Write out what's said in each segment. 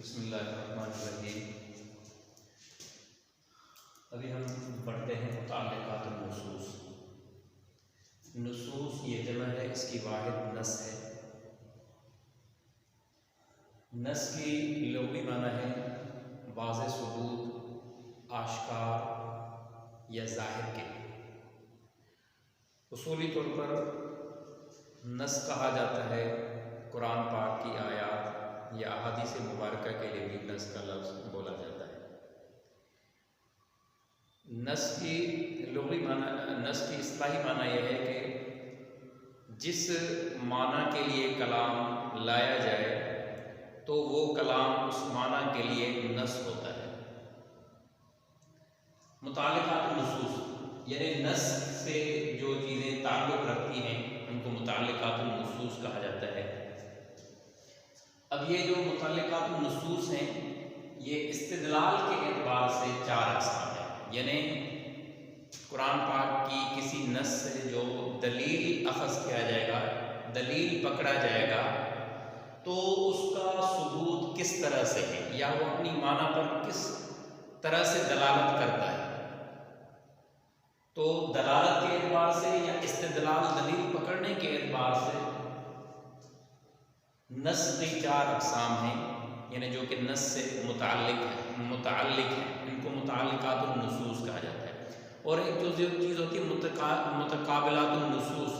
بسم اللہ الرحمن الرحیم۔ ابھی ہم پڑھتے ہیں متعلقات النصوص۔ نصوص یہ جمع ہے، اس کی واحد نص ہے۔ نص کی لغوی معنی ہے واضح ثبوت، آشکار یا ظاہر کے۔ اصولی طور پر نص کہا جاتا ہے قرآن پاک کی آیات یا احادیث مبارکہ کے لیے بھی نص کا لفظ بولا جاتا ہے۔ نص کی لغوی معنی، نص کی اصطلاحی معنی یہ ہے کہ جس معنی کے لیے کلام لایا جائے تو وہ کلام اس معنی کے لیے نص ہوتا ہے۔ متعلقات النصوص یعنی نص سے جو چیزیں تعلق رکھتی ہیں ان کو متعلقات النصوص کہا جاتا ہے۔ اب یہ جو متعلقات النصوص ہیں یہ استدلال کے اعتبار سے چار اقسام ہیں، یعنی قرآن پاک کی کسی نص سے جو دلیل اخذ کیا جائے گا، دلیل پکڑا جائے گا، تو اس کا ثبوت کس طرح سے ہے یا وہ اپنی معنی پر کس طرح سے دلالت کرتا ہے۔ تو دلالت کے اعتبار سے یا استدلال دلیل پکڑنے کے اعتبار سے نص کی چار اقسام ہیں، یعنی جو کہ نص سے متعلق ہیں، ان کو متعلقات النصوص کہا جاتا ہے۔ اور ایک جو چیز ہوتی ہے متقابلات النصوص،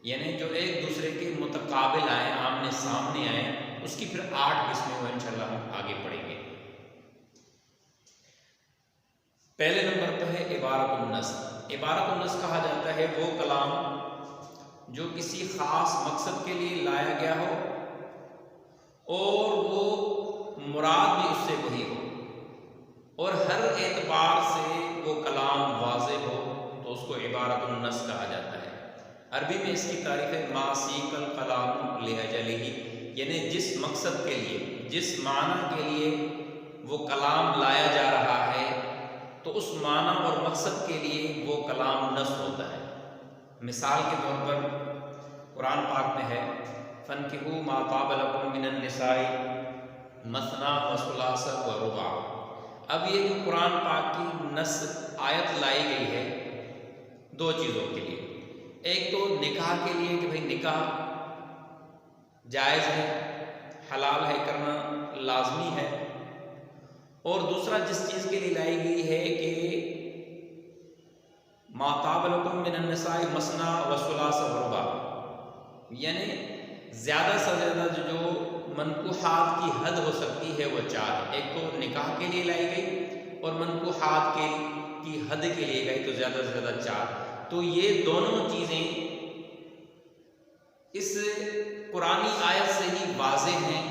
یعنی جو ایک دوسرے کے متقابل آئیں، آمنے سامنے آئیں، اس کی پھر 8 قسمیں وہ انشاءاللہ ہم آگے پڑھیں گے۔ پہلے نمبر پہ ہے عبارت النص۔ عبارت النص کہا جاتا ہے وہ کلام جو کسی خاص مقصد کے لیے لایا گیا ہو اور وہ مراد بھی اس سے وہی ہو اور ہر اعتبار سے وہ کلام واضح ہو تو اس کو عبارت النص کہا جاتا ہے۔ عربی میں اس کی تعریف ہے ما سیق الکلام لأجلہ، یعنی جس مقصد کے لیے، جس معنی کے لیے وہ کلام لایا جا رہا ہے تو اس معنی اور مقصد کے لیے وہ کلام نص ہوتا ہے۔ مثال کے طور پر قرآن پاک میں ہے فَانْكِحُوا مَا طَابَ لَكُم مِّنَ النِّسَاءِ مَثْنَىٰ وَثُلَاثَ وَرُبَاعَ۔ اب یہ جو قرآن پاک کی نص آیت لائی گئی ہے دو چیزوں کے لیے، ایک تو نکاح کے لیے کہ بھئی نکاح جائز ہے، حلال ہے، کرنا لازمی ہے، اور دوسرا جس چیز کے لیے لائی گئی ہے کہ ما طاب لکم من النساء مثنی وثلاث ورباع، یعنی زیادہ سے زیادہ جو منکوحات کی حد ہو سکتی ہے وہ 4 ہے۔ ایک تو نکاح کے لیے لائی گئی اور منکوحات کی حد کے لیے گئی تو زیادہ سے زیادہ 4۔ تو یہ دونوں چیزیں اس قرآنی آیت سے ہی واضح ہیں،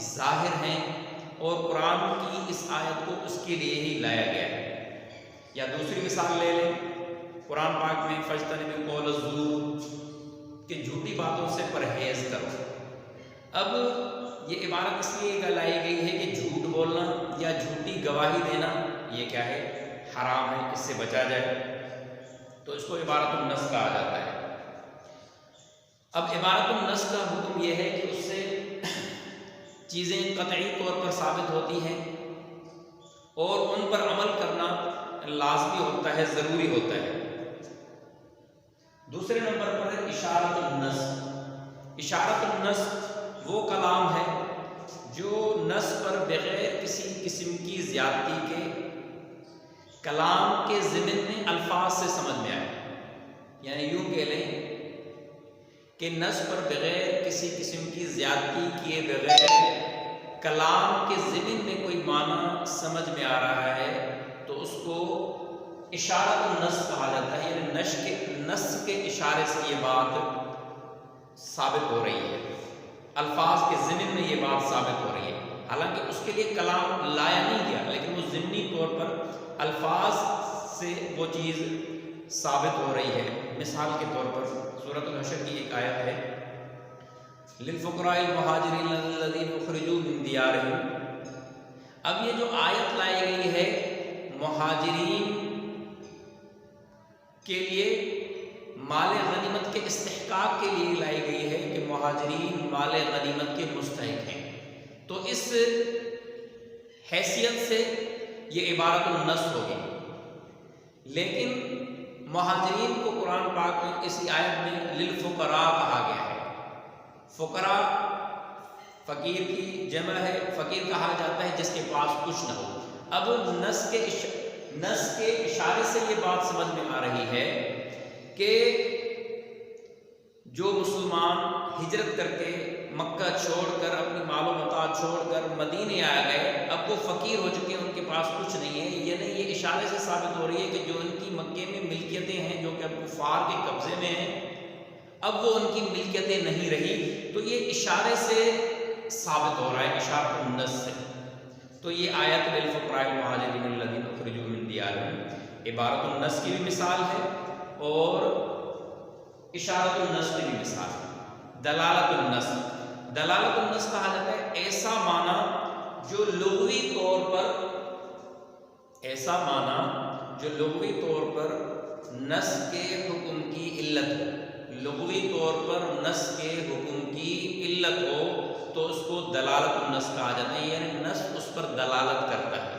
ظاہر ہیں، اور قرآن کی اس آیت کو اس کے لیے ہی لایا گیا ہے۔ یا دوسری مثال لے لیں، قرآن پاک میں فَاجْتَنِبُوا قَوْلَ الزُّورِ کہ جھوٹی باتوں سے پرہیز کرو۔ اب یہ عبارت اس لیے لائی گئی ہے کہ جھوٹ بولنا یا جھوٹی گواہی دینا یہ کیا ہے، حرام ہے، اس سے بچا جائے، تو اس کو عبارت النص کہا جاتا ہے۔ اب عبارت النص کا حکم یہ ہے کہ اس سے چیزیں قطعی طور پر ثابت ہوتی ہیں اور ان پر عمل کرنا لازمی ہوتا ہے، ضروری ہوتا ہے۔ دوسرے نمبر پر ہے اشارت النص۔ اشارت النص وہ کلام ہے جو نص پر بغیر کسی قسم کی زیادتی کے کلام کے ضمن میں الفاظ سے سمجھ میں آئے، یعنی یوں کہہ لیں کہ نص پر بغیر کسی قسم کی زیادتی کیے بغیر کلام کے ضمن میں کوئی معنی سمجھ میں آ رہا ہے تو اس کو اشارت النص کہا جاتا ہے، یعنی نص کے اشارے سے یہ بات ثابت ہو رہی ہے، الفاظ کے ضمن میں یہ بات ثابت ہو رہی ہے، حالانکہ اس کے لیے کلام لایا نہیں گیا لیکن وہ ضمنی طور پر الفاظ سے وہ چیز ثابت ہو رہی ہے۔ مثال کے طور پر سورۃ الحشر کی ایک آیت ہے لِلْفُقَرَاءِ الْمُهَاجِرِينَ الَّذِينَ أُخْرِجُوا مِنْ دِيَارِهِمْ۔ اب یہ جو آیت لائی گئی ہے مہاجرین کے لیے مال غنیمت کے استحقاق کے لیے لائی گئی ہے کہ مہاجرین مال غنیمت کے مستحق ہیں، تو اس حیثیت سے یہ عبارت النص ہوگی، لیکن مہاجرین کو قرآن پاک میں اسی آیت میں للفقراء کہا گیا ہے۔ فقراء فقیر کی جمع ہے، فقیر کہا جاتا ہے جس کے پاس کچھ نہ ہو۔ اب نص کے اشارے سے یہ بات سمجھ میں آ رہی ہے کہ جو مسلمان ہجرت کر کے مکہ چھوڑ کر اپنی مال و متاع چھوڑ کر مدینے آ گئے، اب وہ فقیر ہو چکے ہیں، ان کے پاس کچھ نہیں ہے، یعنی یہ اشارے سے ثابت ہو رہی ہے کہ جو ان کی مکے میں ملکیتیں ہیں جو کہ اب کفار کے قبضے میں ہیں، اب وہ ان کی ملکیتیں نہیں رہی، تو یہ اشارے سے ثابت ہو رہا ہے، اشارۃ النص سے۔ تو یہ آیت للفقراء المہاجرین الذین اخرجوا من دیارہم عبارۃ النص کی بھی مثال ہے اور اشارۃ النص کی بھی مثال ہے۔ دلالت النص، دلالت النص کہا جاتا ہے ایسا معنی جو لغوی طور پر نص کے حکم کی علت ہو، لغوی طور پر نص کے حکم کی علت ہو تو اس کو دلالت النص کہا جاتا ہے، یعنی نص اس پر دلالت کرتا ہے۔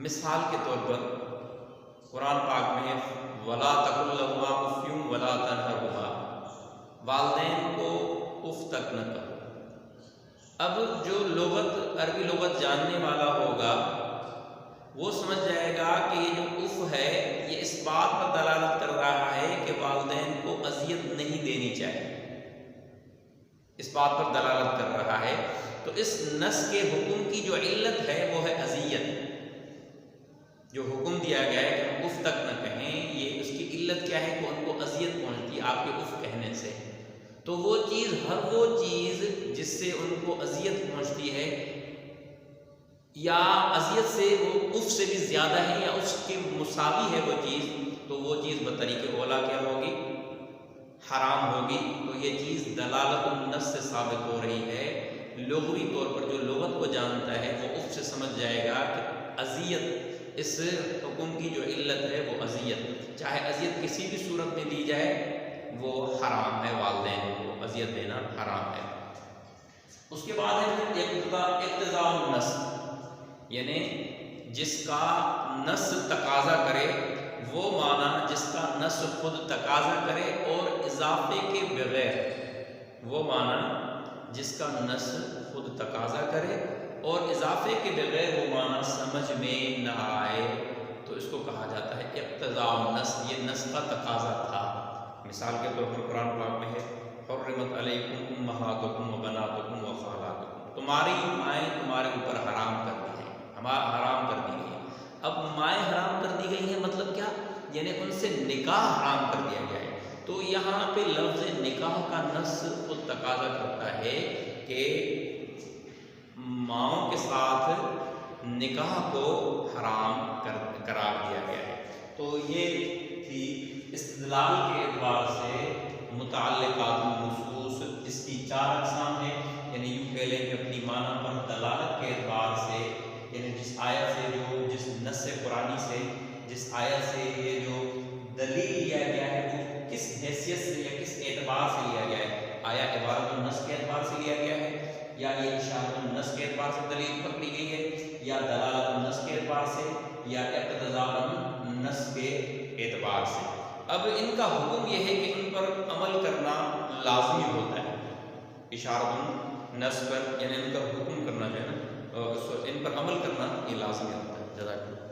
مثال کے طور پر قرآن پاک میں وَلَا تَقُل لَهُمَا أُفٍّ وَلَا تَنْهَرْهُمَا، والدین کو اف تک نہ کہو۔ اب جو عربی لغت جاننے والا ہوگا وہ سمجھ جائے گا کہ یہ جو اف ہے یہ اس بات پر دلالت کر رہا ہے کہ والدین کو اذیت نہیں دینی چاہیے، اس بات پر دلالت کر رہا ہے۔ تو اس نص کے حکم کی جو علت ہے وہ ہے اذیت، جو حکم دیا گیا ہے کہ اف تک نہ کہیں، یہ اس کی علت کیا ہے کہ ان کو اذیت پہنچتی ہے آپ کے اف کہنے سے۔ تو وہ چیز، ہر وہ چیز جس سے ان کو اذیت پہنچتی ہے یا اذیت سے وہ اف سے بھی زیادہ ہے یا اس کے مساوی ہے وہ چیز، تو وہ چیز بطریق اولا کیا ہوگی؟ حرام ہوگی۔ تو یہ چیز دلالت النص سے ثابت ہو رہی ہے۔ لغوی طور پر جو لغت کو جانتا ہے وہ اف سے سمجھ جائے گا کہ اذیت، اس حکم کی جو علت ہے وہ اذیت، چاہے اذیت کسی بھی صورت میں دی جائے وہ حرام ہے، والدین کو اذیت دینا حرام ہے۔ اس کے بعد ہے اقتضاء النص، یعنی جس کا نص تقاضا کرے، وہ معنی جس کا نص خود تقاضا کرے اور اضافے کے بغیر، وہ معنی جس کا نص خود تقاضا کرے اور اضافے کے بغیر وہ معنی سمجھ میں نہ آئے، تو اس کو کہا جاتا ہے اقتضاء النص، یہ نص کا تقاضا تھا۔ مثال کے طور پر قرآن پاک میں ہے حرمت علیکم امہاتکم وبناتکم وخالاتکم، تمہاری مائیں تمہارے اوپر حرام کر دی ہیں، حرام کر دی گئی ہیں۔ اب مائیں حرام کر دی گئی ہیں مطلب کیا؟ یعنی ان سے نکاح حرام کر دیا گیا ہے۔ تو یہاں پہ لفظ نکاح کا نص خود تقاضا کرتا ہے کہ ماؤں کے ساتھ نکاح کو حرام قرار دیا گیا ہے۔ تو یہ تھی استدلال کے اعتبار سے متعلقات النصوص، اس کی 4 اقسام ہیں، یعنی یوں کہہ لیں کہ اپنی معنی پر دلالت کے اعتبار سے، یعنی جس آیت سے جس نص قرآنی سے جس آیت سے یہ جو دلیل لیا گیا ہے وہ کس حیثیت سے یا کس اعتبار سے لیا گیا ہے، آیا عبارت النص کے اعتبار سے لیا گیا ہے یا یہ اشارۃ النص کے اعتبار سے دلیل پکڑی گئی ہے یا دلالت النص کے اعتبار سے یا اقتضاء النص کے اعتبار سے۔ اب ان کا حکم یہ ہے کہ ان پر عمل کرنا لازمی ہوتا ہے، اشارۃ النص پر، یعنی ان کا حکم کرنا جو ہے نا، ان پر عمل کرنا یہ لازمی ہوتا ہے۔ جزاک اللہ۔